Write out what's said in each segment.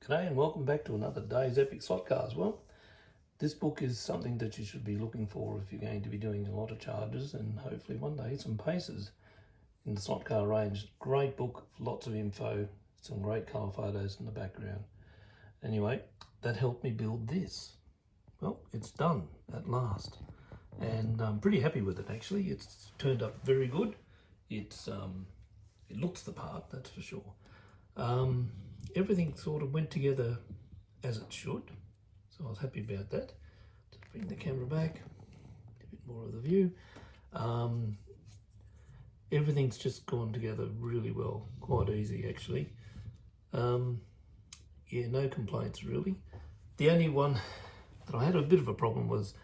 G'day and welcome back to another Day's Epic Slot Cars. Well, this book is something that you should be looking for if you're going to be doing a lot of charges and hopefully one day some paces in the slot car range. Great book, lots of info, some great colour photos in the background. Anyway, that helped me build this. Well, it's done at last and I'm pretty happy with it actually. It's turned up very good. It looks the part, that's for sure. Everything sort of went together as it should, so I was happy about that. Just bring the camera back, a bit more of the view. Everything's just gone together really well, quite easy actually. Yeah, no complaints really. The only one that I had a bit of a problem was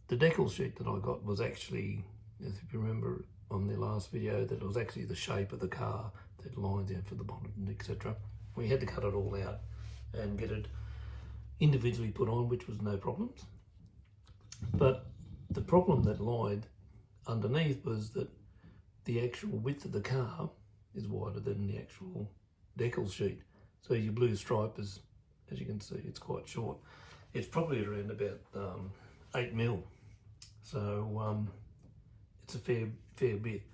the decal sheet that I got was actually, as if you remember on the last video, that it was actually the shape of the car, that lines out for the bonnet and etc. We had to cut it all out and get it individually put on, which was no problems. But the problem that lied underneath was that the actual width of the car is wider than the actual decal sheet. So your blue stripe is, as you can see, it's quite short. It's probably around about 8 mil. So it's a fair bit.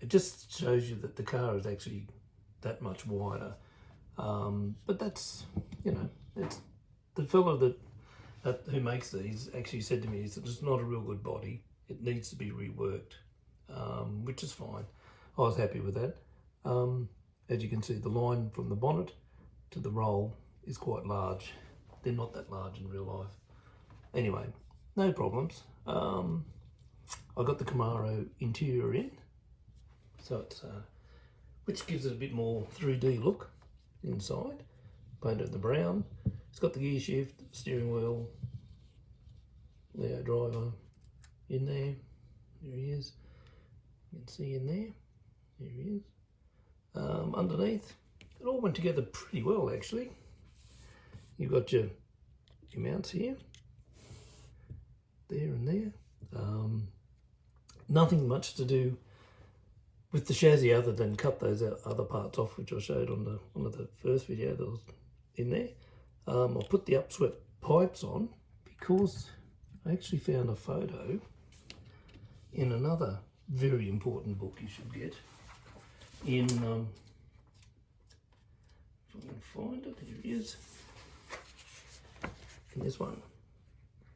It just shows you that the car is actually that much wider. But that's, you know, it's the fellow that who makes these actually said to me that it's not a real good body. It needs to be reworked, which is fine. I was happy with that. As you can see, the line from the bonnet to the roll is quite large. They're not that large in real life. Anyway, no problems. I got the Camaro interior in, so it's which gives it a bit more 3D look inside. Painted the brown. It's got the gear shift, steering wheel, Leo driver in there. There he is. You can see in there. There he is. Underneath, it all went together pretty well actually. You've got your mounts here, there and there. Nothing much to do with the chassis other than cut those other parts off, which I showed on one of the first video that was in there. I'll put the upswept pipes on because I actually found a photo in another very important book you should get. In, if I can find it, here it is. In this one.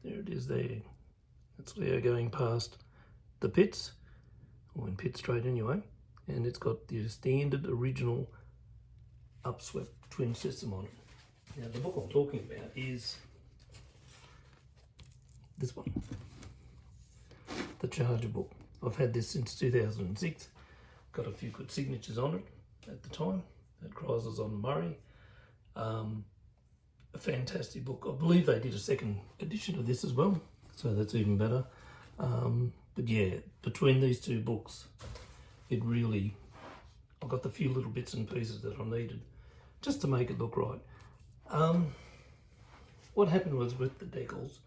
There it is there. That's Leo going past the pits, or in pit straight anyway, and it's got the standard original upswept twin system on it. Now the book I'm talking about is this one, the Charger book. I've had this since 2006, got a few good signatures on it at the time, at Chrysler's on Murray. A fantastic book. I believe they did a second edition of this as well, so that's even better. But yeah, between these two books, it really, I got the few little bits and pieces that I needed just to make it look right. What happened was with the decals,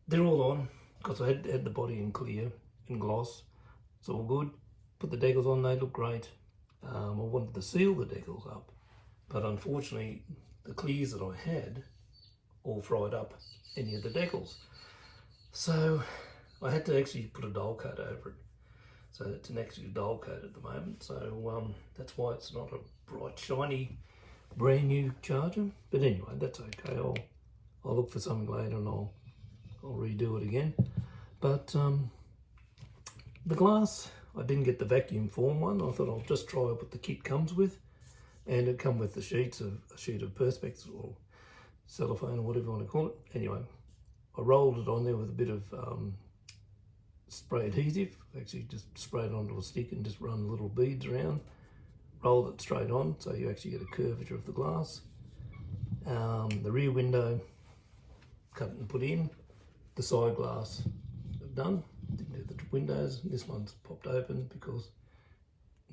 they're all on, because I had the body in clear, in gloss, it's all good. Put the decals on, they look great. I wanted to seal the decals up, but unfortunately, the clears that I had all fried up any of the decals. So I had to actually put a dull coat over it. So it's an actual dull coat at the moment. So that's why it's not a bright, shiny, brand new Charger. But anyway, that's okay. I'll look for something later and I'll redo it again. But the glass, I didn't get the vacuum form one. I thought I'll just try what the kit comes with. And it come with the sheets of a sheet of Perspex or cellophane or whatever you want to call it. Anyway, I rolled it on there with a bit of spray adhesive. Actually just sprayed it onto a stick and just run little beads around. Rolled it straight on so you actually get a curvature of the glass. The rear window, cut and put in. The side glass, I've done. Didn't do the windows. This one's popped open because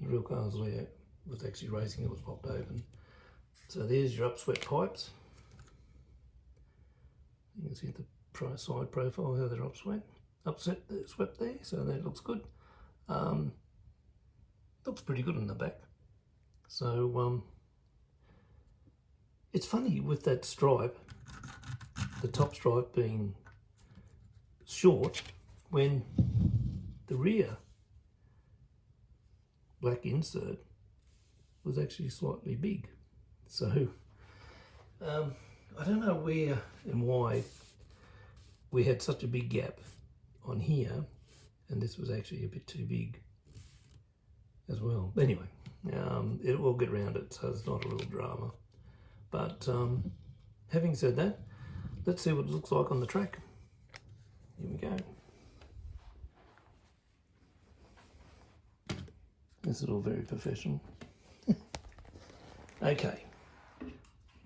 the real car's Leo was actually racing, it was popped open. So there's your upswept pipes. You can see the side profile how they're swept there, so that looks good. Looks pretty good in the back. So It's funny with that stripe, the top stripe being short, when the rear black insert was actually slightly big. So I don't know where and why we had such a big gap on here, and this was actually a bit too big as well. Anyway, it will get around it, so it's not a real drama. But having said that, let's see what it looks like on the track. Here we go. This is all very professional. Okay,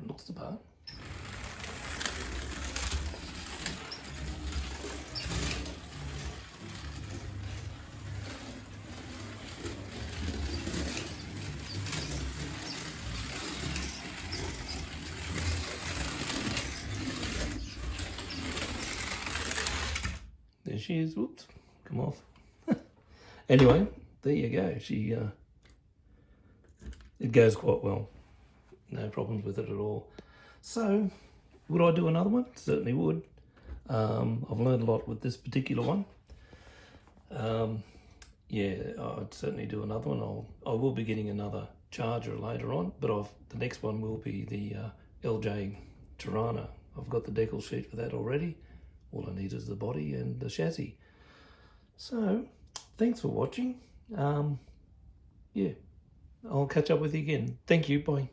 looks the part. There she is. Whoops, come off. Anyway, there you go. It goes quite well. No problems with it at all. So, would I do another one? Certainly would. I've learned a lot with this particular one. Yeah, I'd certainly do another one. I will be getting another charger later on, but the next one will be the LJ Tirana. I've got the decal sheet for that already. All I need is the body and the chassis. So, thanks for watching. Yeah, I'll catch up with you again. Thank you. Bye.